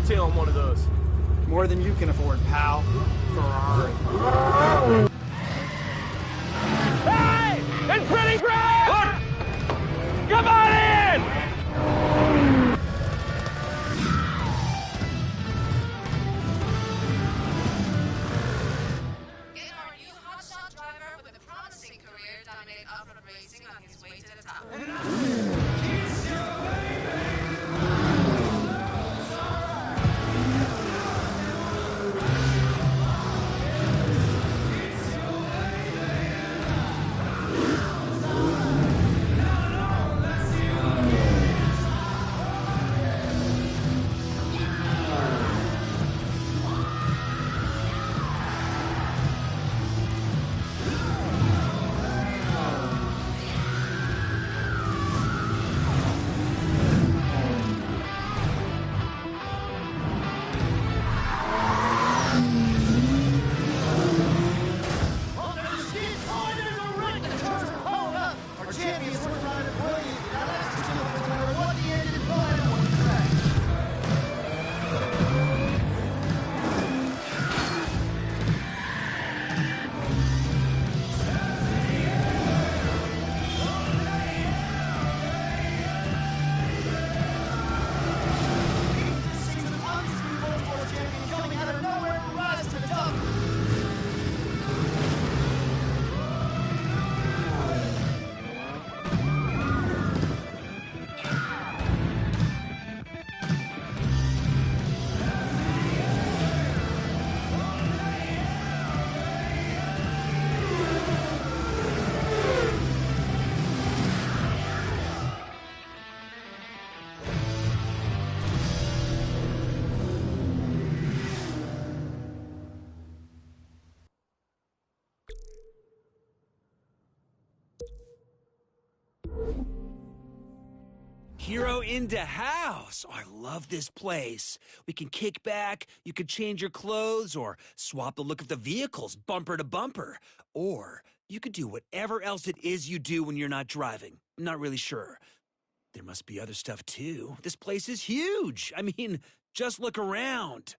retail on one of those? More than you can afford, pal. Ferrari. Hey! It's pretty great! Come on in! Get our new hotshot driver with a promising career dominate off-road racing on his way to the top. Hero into house. Oh, I love this place. We can kick back, you could change your clothes, or swap the look of the vehicles bumper to bumper. Or you could do whatever else it is you do when you're not driving. I'm not really sure. There must be other stuff too. This place is huge. I mean, just look around.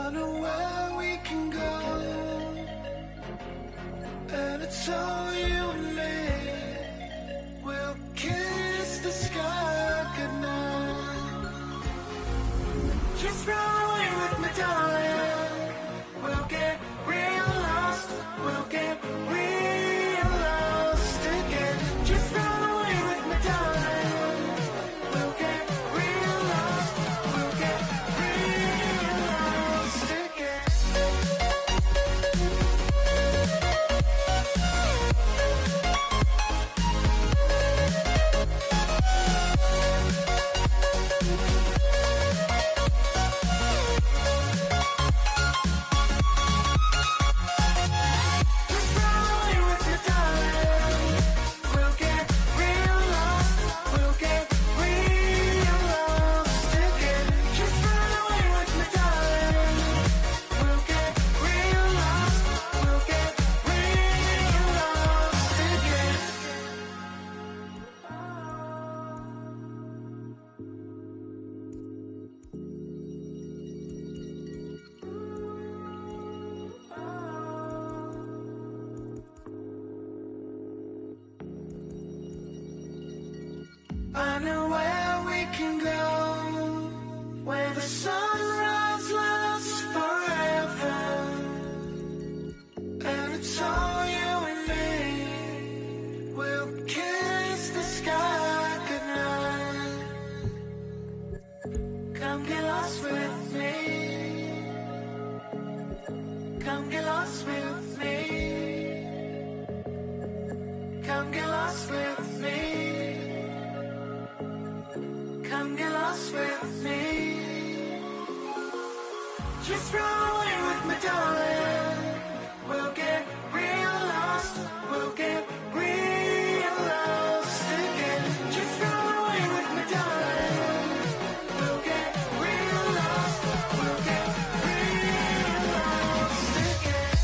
I know where we can go, and it's all you and me. We'll kiss the sky goodnight. Just run away with me, darling. We'll get real lost. We'll get real lost again. Just run away with me, darling. We'll get real lost. We'll get real lost again. I know where we can go, where the sunrise lasts forever, and it's all you and me. We'll kiss the sky goodnight. Come get lost with me. Come get lost with me. Come get lost with me. Come get lost with me. Just run away with me, darling. We'll get real lost. We'll get real lost again. Just run away with me, darling. We'll get real lost. We'll get real lost again.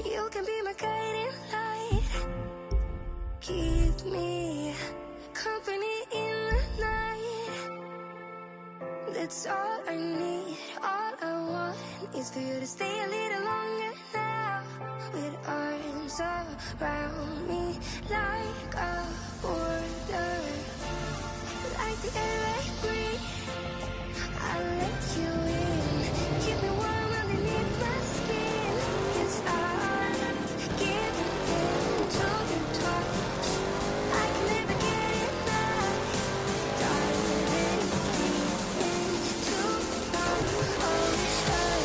You can be my guiding light. Keep me company in the night. That's all I need. All I want is for you to stay a little longer now. With arms around me like a border. Like the air I breathe, I'll let you in. Keep me warm underneath my skin. 'Cause I'm giving in to your touch. I can never get enough. Diving deep into my ocean. Ocean.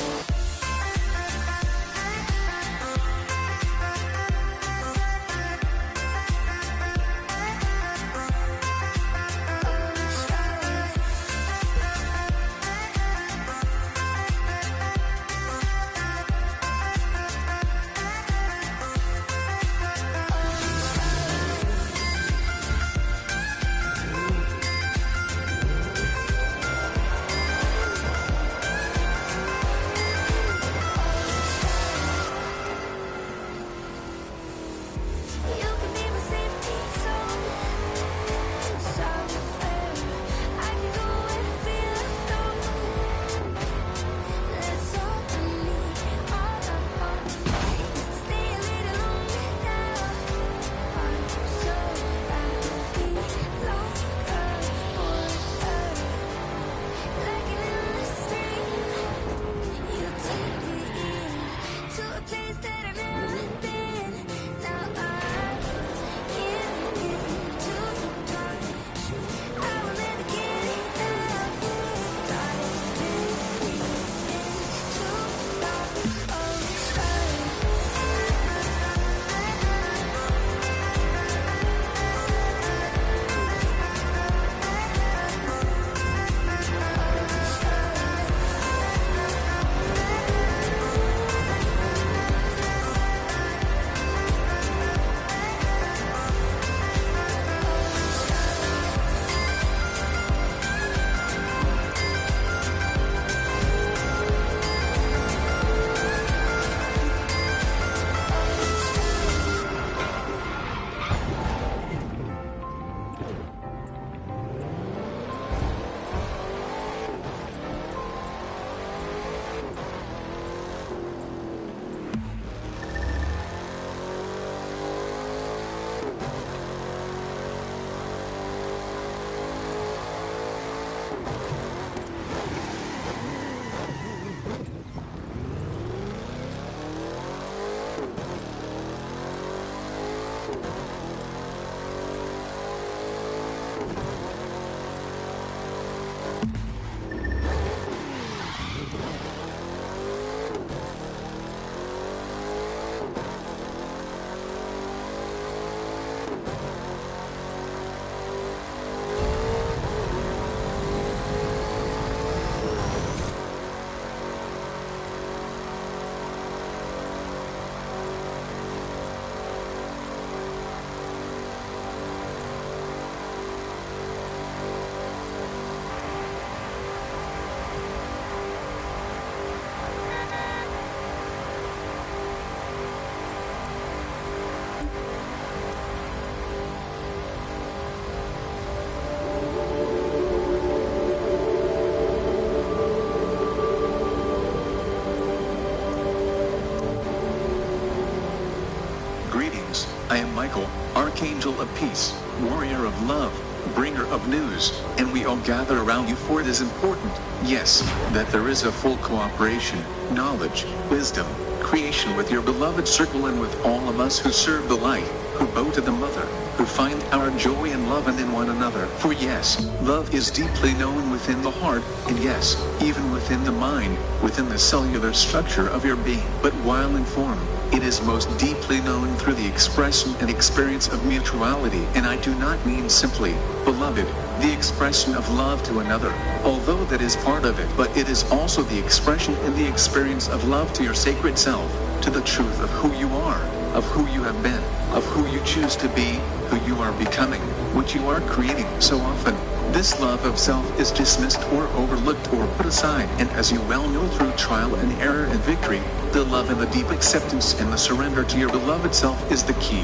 I am Michael, Archangel of Peace, Warrior of Love, Bringer of News, and we all gather around you for it is important, yes, that there is a full cooperation, knowledge, wisdom, creation with your beloved circle and with all of us who serve the light, who bow to the mother, who find our joy and love in one another. For yes, love is deeply known within the heart, and yes, even within the mind, within the cellular structure of your being. But while in form, it is most deeply known through the expression and experience of mutuality, and I do not mean simply, beloved, the expression of love to another, although that is part of it, but it is also the expression and the experience of love to your sacred self, to the truth of who you are, of who you have been, of who you choose to be, who you are becoming, what you are creating. So often, this love of self is dismissed or overlooked or put aside, and as you well know through trial and error and victory, the love and the deep acceptance and the surrender to your beloved self is the key.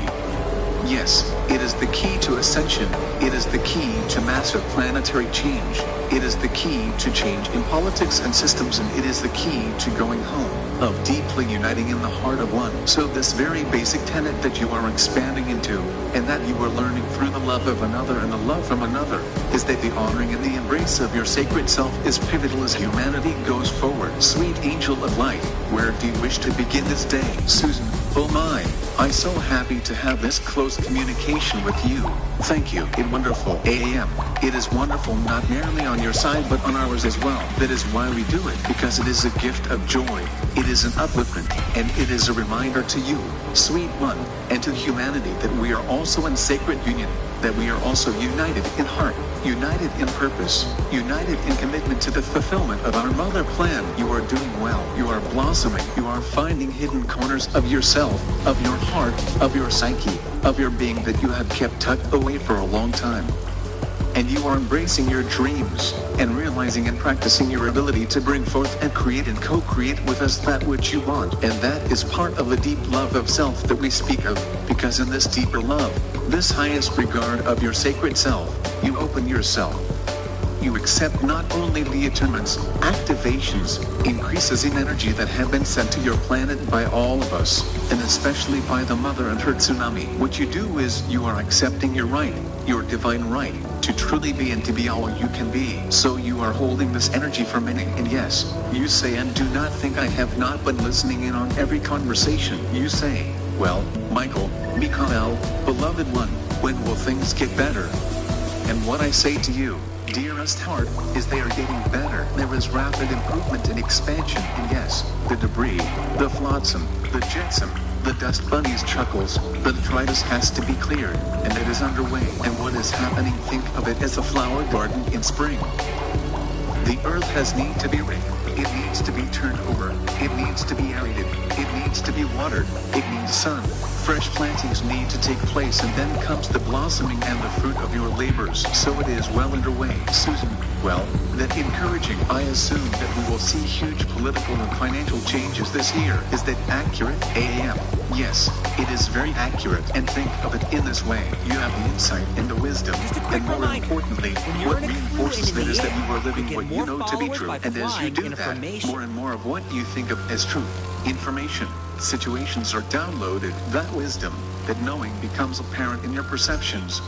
Yes, it is the key to ascension, it is the key to massive planetary change, it is the key to change in politics and systems, and it is the key to going home, of deeply uniting in the heart of one. So this very basic tenet that you are expanding into, and that you are learning through the love of another and the love from another, is that the honoring and the embrace of your sacred self is pivotal as humanity goes forward. Sweet angel of light, where do you wish to begin this day? Susan, oh my, I'm so happy to have this close communication with you. Thank you. It's wonderful. AAM. It is wonderful not merely on your side but on ours as well. That is why we do it, because it is a gift of joy. It is an upliftment, and it is a reminder to you, sweet one, and to humanity that we are also in sacred union, that we are also united in heart, united in purpose, united in commitment to the fulfillment of our mother plan. You are doing well. You are blossoming. You are finding hidden corners of yourself, of your heart, of your psyche, of your being that you have kept tucked away for a long time. And you are embracing your dreams, and realizing and practicing your ability to bring forth and create and co-create with us that which you want. And that is part of the deep love of self that we speak of, because in this deeper love, this highest regard of your sacred self, you open yourself. You accept not only the attunements, activations, increases in energy that have been sent to your planet by all of us, and especially by the mother and her tsunami. What you do is you are accepting your right, your divine right, to truly be and to be all you can be. So you are holding this energy for many, and yes, you say, and do not think I have not been listening in on every conversation. You say, well, Michael, Mikael, beloved one, when will things get better? And what I say to you, dearest heart, is they are getting better. There is rapid improvement and expansion, and yes, the debris, the flotsam, the jetsam, the dust bunnies chuckles, the detritus has to be cleared, and it is underway. And what is happening, think of it as a flower garden in spring. The earth has need to be raked, it needs to be turned over, it needs to be aerated, it needs to be watered, it needs sun. Fresh plantings need to take place, and then comes the blossoming and the fruit of your labors. So it is well underway. Susan, well, that encouraging. I assume that we will see huge political and financial changes this year. Is that accurate? AAM. Yes, it is very accurate, and think of it in this way. You have the insight and the wisdom, and more importantly, what reinforces that is that you are living what you know to be true. And as you do that, more and more of what you think of as truth, information, situations are downloaded. That wisdom, that knowing becomes apparent in your perceptions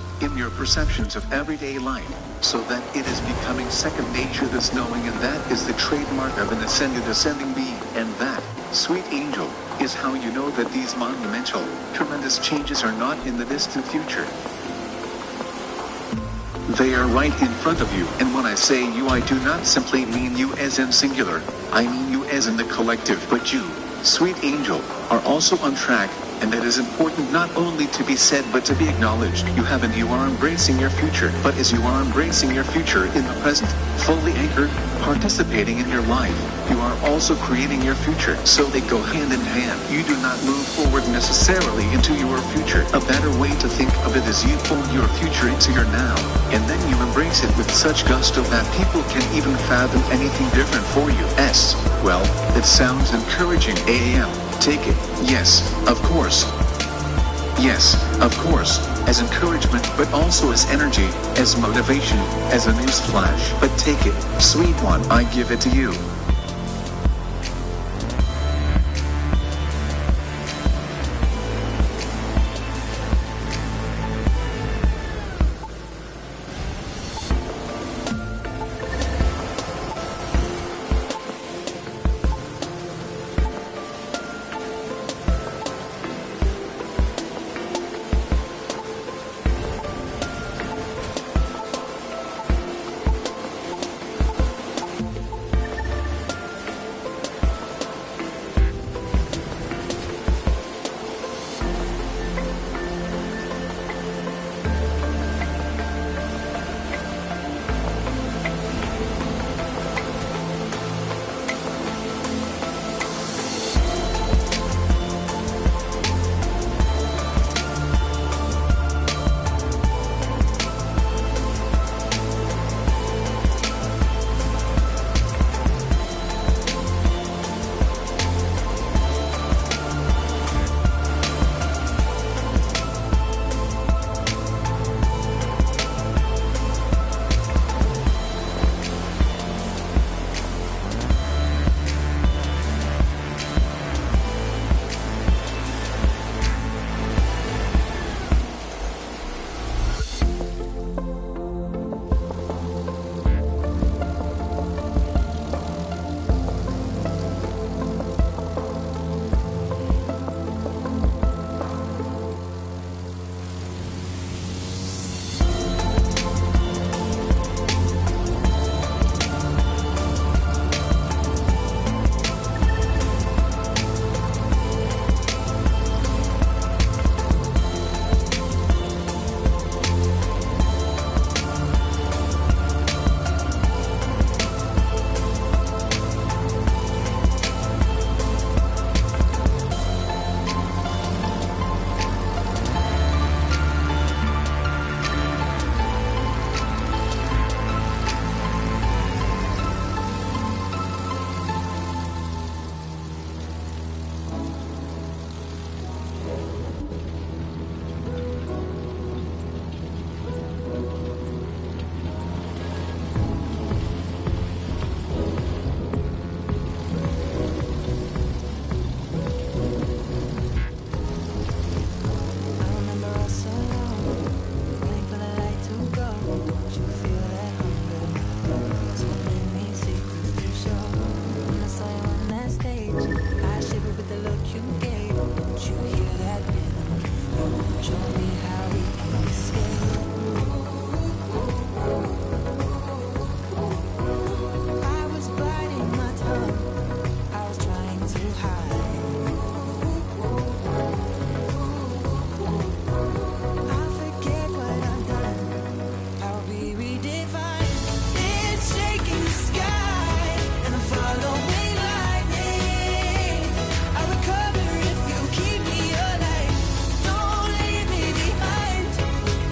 of everyday life, so that it is becoming second nature, this knowing, and that is the trademark of an ascending being. And that, sweet angel, is how you know that these monumental, tremendous changes are not in the distant future. They are right in front of you, and when I say you, I do not simply mean you as in singular, I mean you as in the collective. But you, sweet angel, are also on track, and that is important not only to be said but to be acknowledged. You have and you are embracing your future, but as you are embracing your future in the present, fully anchored, participating in your life, you are also creating your future, so they go hand in hand. You do not move forward necessarily into your future. A better way to think of it is you pull your future into your now, and then you embrace it with such gusto that people can even fathom anything different for you. Well, it sounds encouraging. AAM. Take it. Yes, of course. Yes, of course, as encouragement, but also as energy, as motivation, as a news flash. But take it, sweet one, I give it to you. high. I forget what I've done. I'll be redefined. It's shaking the sky, and I'm following lightning. I recover if you keep me alive. Don't leave me behind.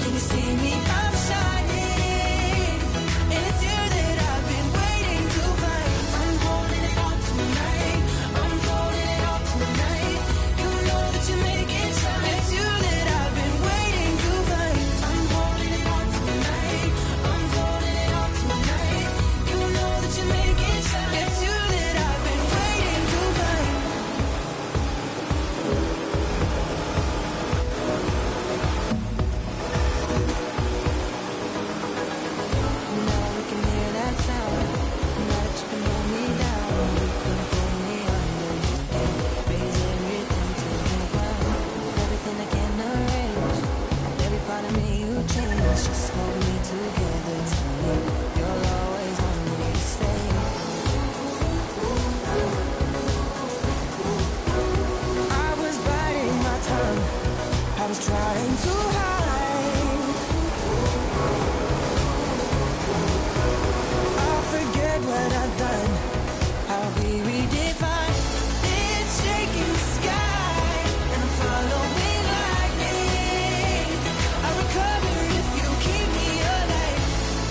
Can you see me? I'm shining, and it's you that I've been waiting to find. I'm holding it all tonight. I'm holding it all tonight. You know that you make it shine. It's you that I've been waiting to find. I'm holding it all tonight. I'm holding it all tonight. You know that you make it shine. It's you that I've been waiting to find. Now we can hear that sound. Now that you can hold me down, you can pull me under. You can raise everything to the ground. Everything I can arrange, every part of me you change. Just hold me together, tell me you'll always want me to stay. I was biting my tongue, I was trying to hide. I'll forget what I've done. I'll be redefined. It's shaking the sky, and I'm following lightning. I recover if you keep me alive.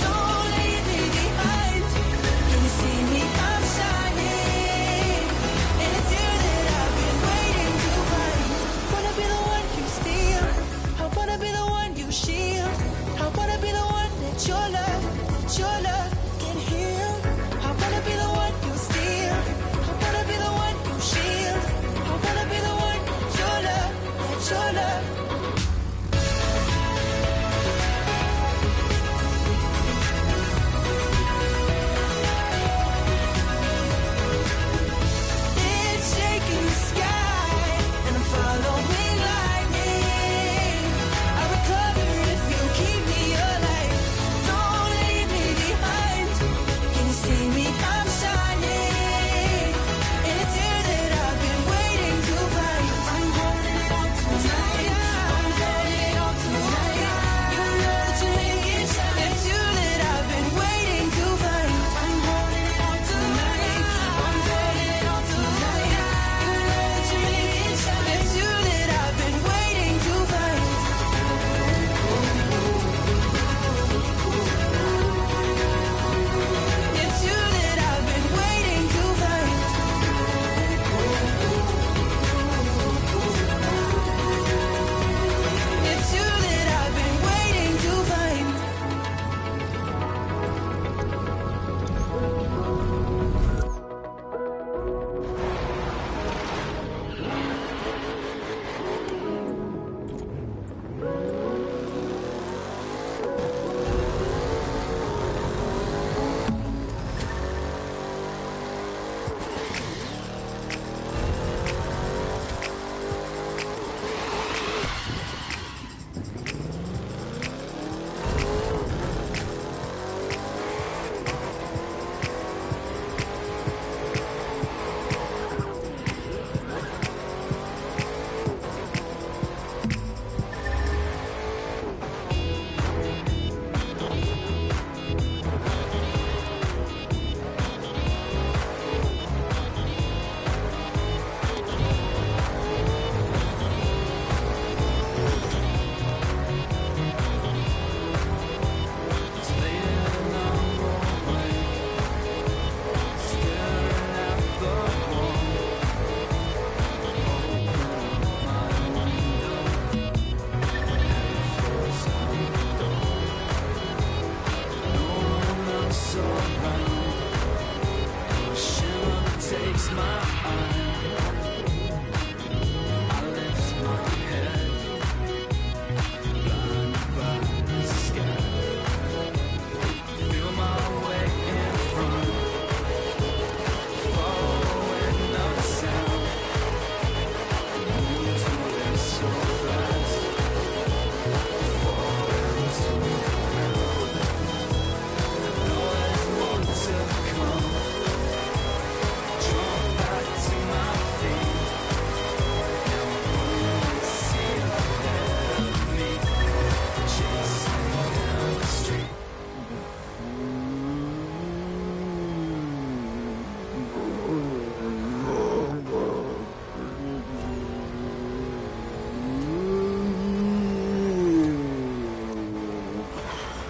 Don't leave me behind. Can you see me? I'm shining, and it's you that I've been waiting to find. Wanna be the one you steal. I wanna be the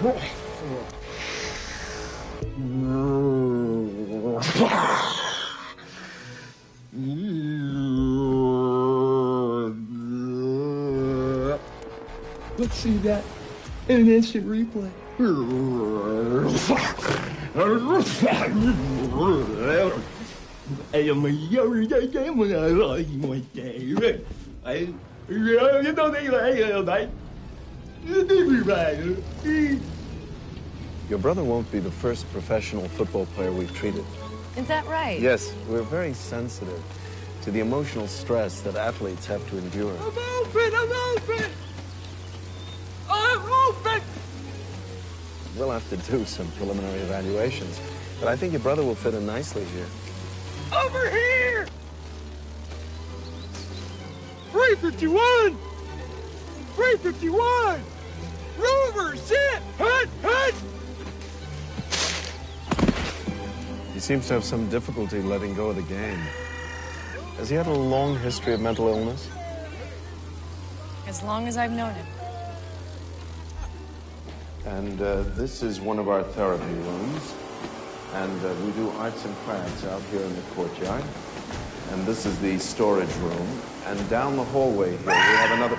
Let's see that in an instant replay. Your brother won't be the first professional football player we've treated. Is that right? Yes, we're very sensitive to the emotional stress that athletes have to endure. I'm open! We'll have to do some preliminary evaluations, but I think your brother will fit in nicely here. Over here! 351! 351! Rover, sit! Hut! He seems to have some difficulty letting go of the game. Has he had a long history of mental illness? As long as I've known him. And this is one of our therapy rooms. And we do arts and crafts out here in the courtyard. And this is the storage room. And down the hallway here, we have another...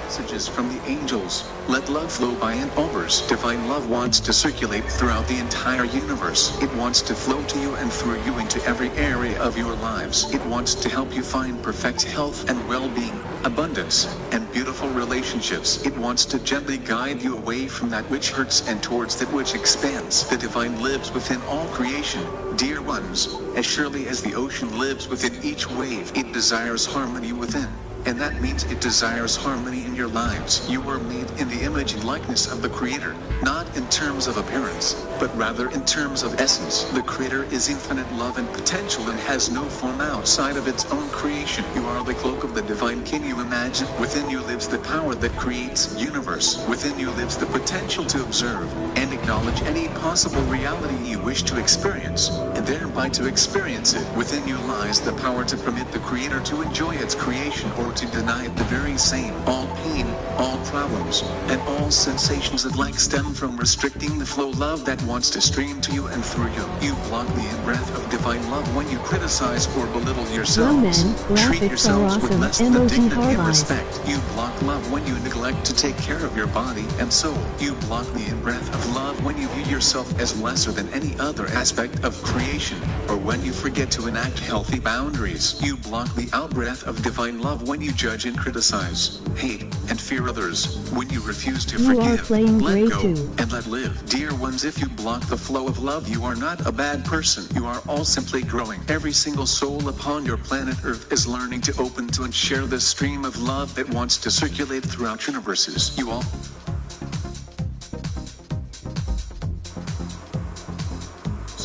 Messages from the angels. Let love flow by and overs. Divine love wants to circulate throughout the entire universe. It wants to flow to you and through you into every area of your lives. It wants to help you find perfect health and well-being, abundance, and beautiful relationships. It wants to gently guide you away from that which hurts and towards that which expands. The divine lives within all creation, dear ones. As surely as the ocean lives within each wave, it desires harmony within. And that means it desires harmony in your lives. You were made in the image and likeness of the Creator, not in terms of appearance, but rather in terms of essence. The Creator is infinite love and potential and has no form outside of its own creation. You are the cloak of the divine King you imagine. Within you lives the power that creates universe. Within you lives the potential to observe and acknowledge any possible reality you wish to experience, and thereby to experience it. Within you lies the power to permit the Creator to enjoy its creation or to deny it the very same. All pain, all problems, and all sensations that lack stem from restricting the flow love that wants to stream to you and through you. You block the in-breath of divine love when you criticize or belittle yourselves. Treat yourselves with less than dignity and respect. You block love when you neglect to take care of your body and soul. You block the in-breath of love when you view yourself as lesser than any other aspect of creation, or when you forget to enact healthy boundaries. You block the out-breath of divine love when you judge and criticize, hate, and fear others. When you refuse to forgive, let go, and let live. Dear ones, if you block the flow of love, you are not a bad person. You are all simply growing. Every single soul upon your planet Earth is learning to open to and share this stream of love that wants to circulate throughout universes. You all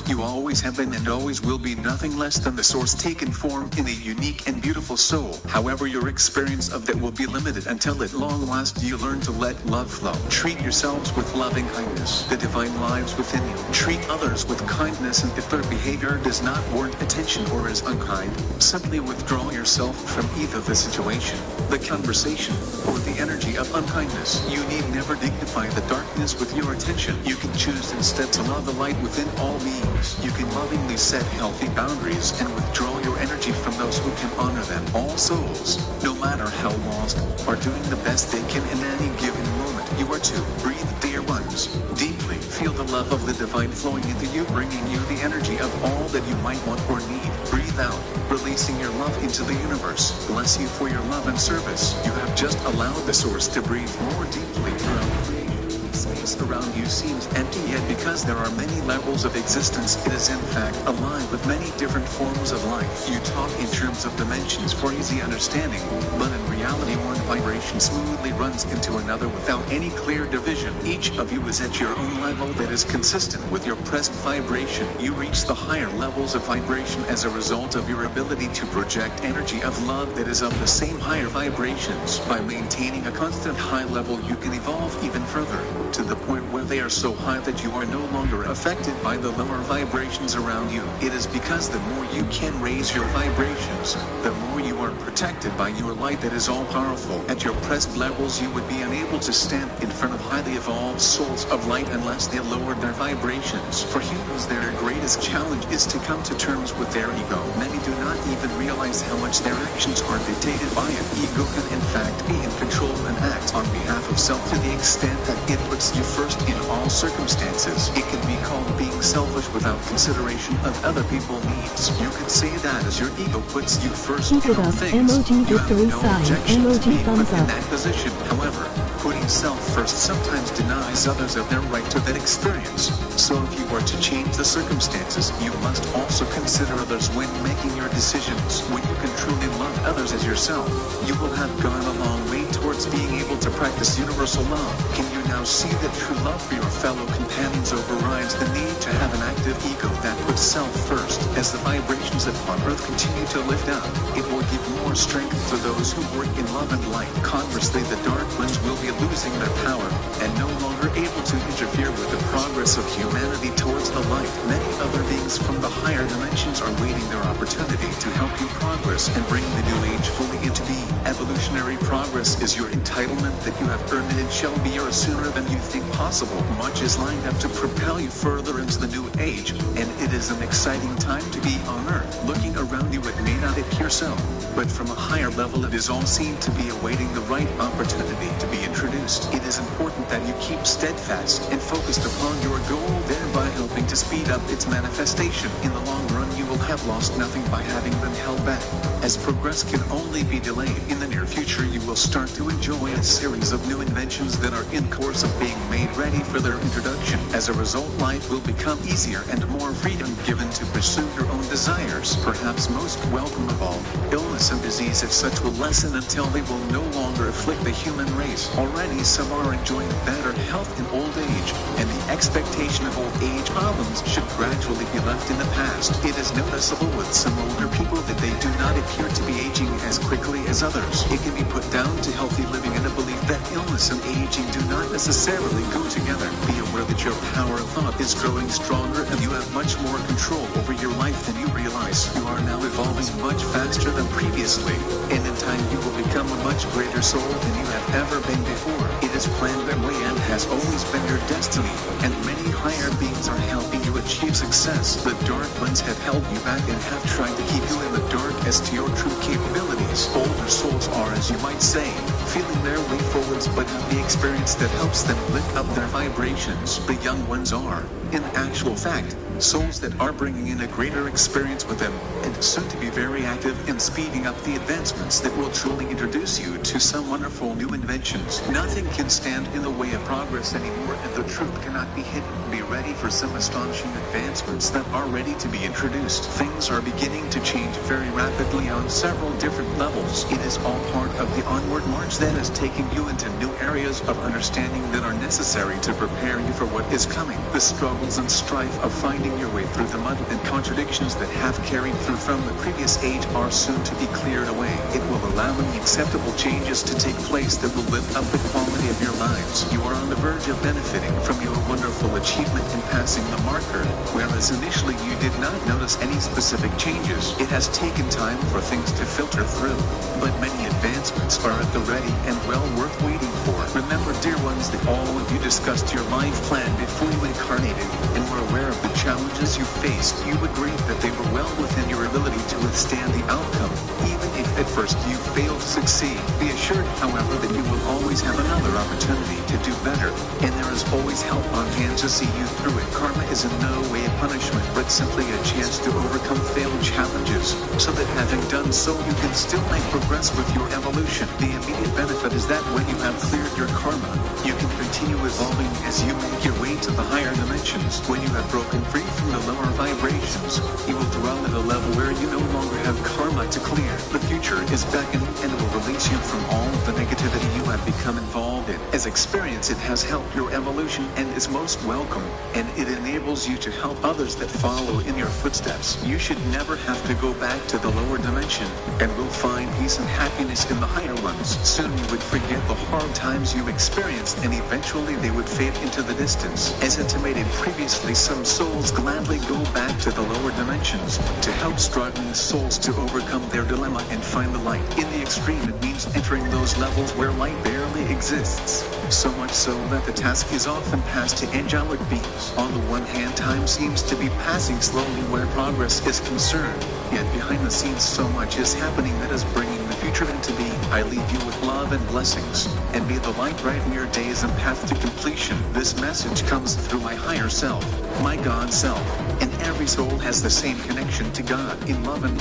You always have been and always will be nothing less than the source taken form in a unique and beautiful soul. However, your experience of that will be limited until at long last you learn to let love flow. Treat yourselves with loving kindness. The divine lives within you. Treat others with kindness, and if their behavior does not warrant attention or is unkind, simply withdraw yourself from either the situation, the conversation, or the energy of unkindness. You need never dignify the darkness with your attention. You can choose instead to love the light within all beings. You can lovingly set healthy boundaries and withdraw your energy from those who can honor them. All souls, no matter how lost, are doing the best they can in any given moment. You are to breathe, dear ones, deeply. Feel the love of the divine flowing into you, bringing you the energy of all that you might want or need. Breathe out, releasing your love into the universe. Bless you for your love and service. You have just allowed the source to breathe more deeply throughout creation. Space around you seems empty, yet because there are many levels of existence, it is in fact alive with many different forms of life. You talk in terms of dimensions for easy understanding, but in reality one vibration smoothly runs into another without any clear division. Each of you is at your own level that is consistent with your present vibration. You reach the higher levels of vibration as a result of your ability to project energy of love that is of the same higher vibrations. By maintaining a constant high level, you can evolve even further, to the point where they are so high that you are no longer affected by the lower vibrations around you. It is because the more you can raise your vibrations, the more you are protected by your light that is all-powerful. At your present levels, you would be unable to stand in front of highly evolved souls of light unless they lowered their vibrations. For humans, their greatest challenge is to come to terms with their ego. Many do not even realize how much their actions are dictated by it. Ego can in fact be in control and act on behalf of self to the extent that it puts you first in all circumstances. It can be called being selfish without consideration of other people's needs. You could say that as your ego puts you first in all things. You have no objection to being put in that position. However, putting self first sometimes denies others of their right to that experience. So if you are to change the circumstances, you must also consider others when making your decisions. When you can truly love others as yourself, you will have gone a long way towards being able to practice universal love. Can you now see that true love for your fellow companions overrides the need to have an active ego that puts self first? As the vibrations upon earth continue to lift up, it will give more strength to those who work in love and light. Conversely, the dark ones will be losing their power and no longer able to interfere with the progress of humanity towards the light. Many other beings from the higher dimensions are waiting their opportunity to help you progress and bring the new age fully into being. Evolutionary progress is your entitlement that you have earned, and it shall be yours sooner than you think possible. Much is lined up to propel you further into the new age, and it is an exciting time to be on earth. Looking around you, it may not appear so, but from a higher level it is all seen to be awaiting the right opportunity to be introduced. It is important that you keep steadfast and focused upon your goal, thereby helping to speed up its manifestation. In the long run, you will have lost nothing by having been held back, as progress can only be delayed. In the near future, you will start to enjoy a series of new inventions that are in course of being made ready for their introduction. As a result, life will become easier and more freedom given to pursue your own desires. Perhaps most welcome of all, illness and disease as such will lessen until they will no longer afflict the human race. Already, some are enjoying better health in old age, and the expectation of old age problems should gradually be left in the past. It is noticeable with some older people that they do not appear to be aging as quickly as others. It can be put down to healthy living and a belief that illness and aging do not necessarily go together. Be aware that your power of thought is growing stronger and you have much more control over your life than you realize. You are now evolving much faster than previously, and in time you will become a much greater soul than you have ever been before. It is planned that way and has always been your destiny, and many higher beings are helping you achieve success. The dark ones have held you back and have tried to keep you in the dark as to your true capabilities. Older souls are, as you might say, feeling their way forwards but have the experience that helps them lift up their vibrations. The young ones are, in actual fact, souls that are bringing in a greater experience with them, and soon to be very active in speeding up the advancements that will truly introduce you to some wonderful new inventions. Nothing can stand in the way of progress anymore, and the truth cannot be hidden. Be ready for some astonishing advancements that are ready to be introduced. Things are beginning to change very rapidly on several different levels. It is all part of the onward march that is taking you into new areas of understanding that are necessary to prepare you for what is coming. The struggles and strife of finding fighting your way through the mud and contradictions that have carried through from the previous age are soon to be cleared away. It will allow many acceptable changes to take place that will lift up the quality of your lives. You are on the verge of benefiting from your wonderful achievement in passing the marker, whereas initially you did not notice any specific changes. It has taken time for things to filter through, but many advancements are at the ready and well worth waiting for. Remember, dear ones, that all of you discussed your life plan before you incarnated and were aware of the challenges you faced. You agreed that they were well within your ability to withstand the outcome, even if at first you failed to succeed. Be assured, however, that you will always have another opportunity to do better, and there is always help on hand to see you through it. Karma is in no way a punishment, but simply a chance to overcome failed challenges, so that having done so, you can still make progress with your evolution. The immediate benefit is that when you have cleared your karma, you can continue evolving as you make your way to the higher dimensions. When you have broken free from the lower vibrations, you will dwell at a level where you no longer have karma to clear. The future is beckoning and will release you from all of the negativity you have become involved in. As experience, it has helped your evolution and is most welcome, and it enables you to help others that follow in your footsteps. You should never have to go back to the lower dimension, and will find peace and happiness in the higher ones. Soon you would forget the hard times you experienced, and eventually they would fade into the distance. As intimated previously, some souls gladly go back to the lower dimensions to help struggling souls to overcome their dilemma and find the light. In the extreme, it means entering those levels where light barely exists. So much so that the task is often passed to angelic beings. On the one hand, time seems to be passing slowly where progress is concerned, yet behind the scenes so much is happening that is bringing the future into being. I leave you with love and blessings, and may the light brighten your days and path to completion. This message comes through my higher self, my God self, and every soul has the same connection to God in love and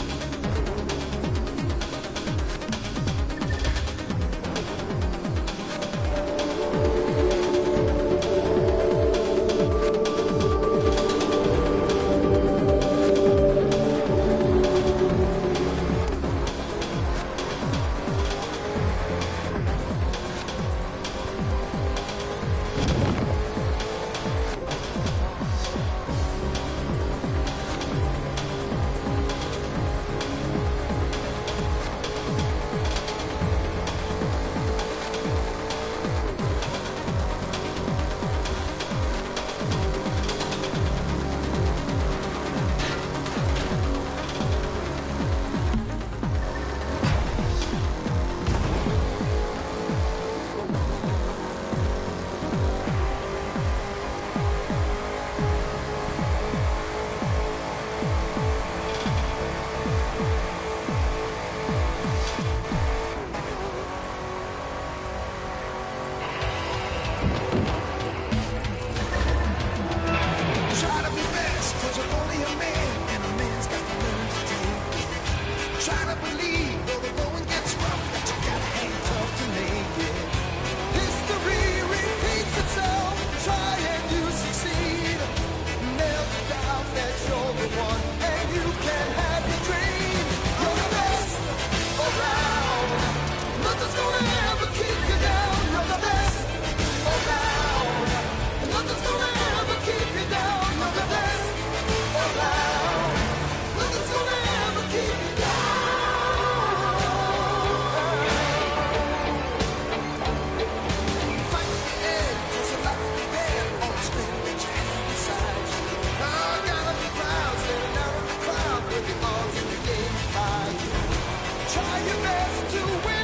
Try your best to win.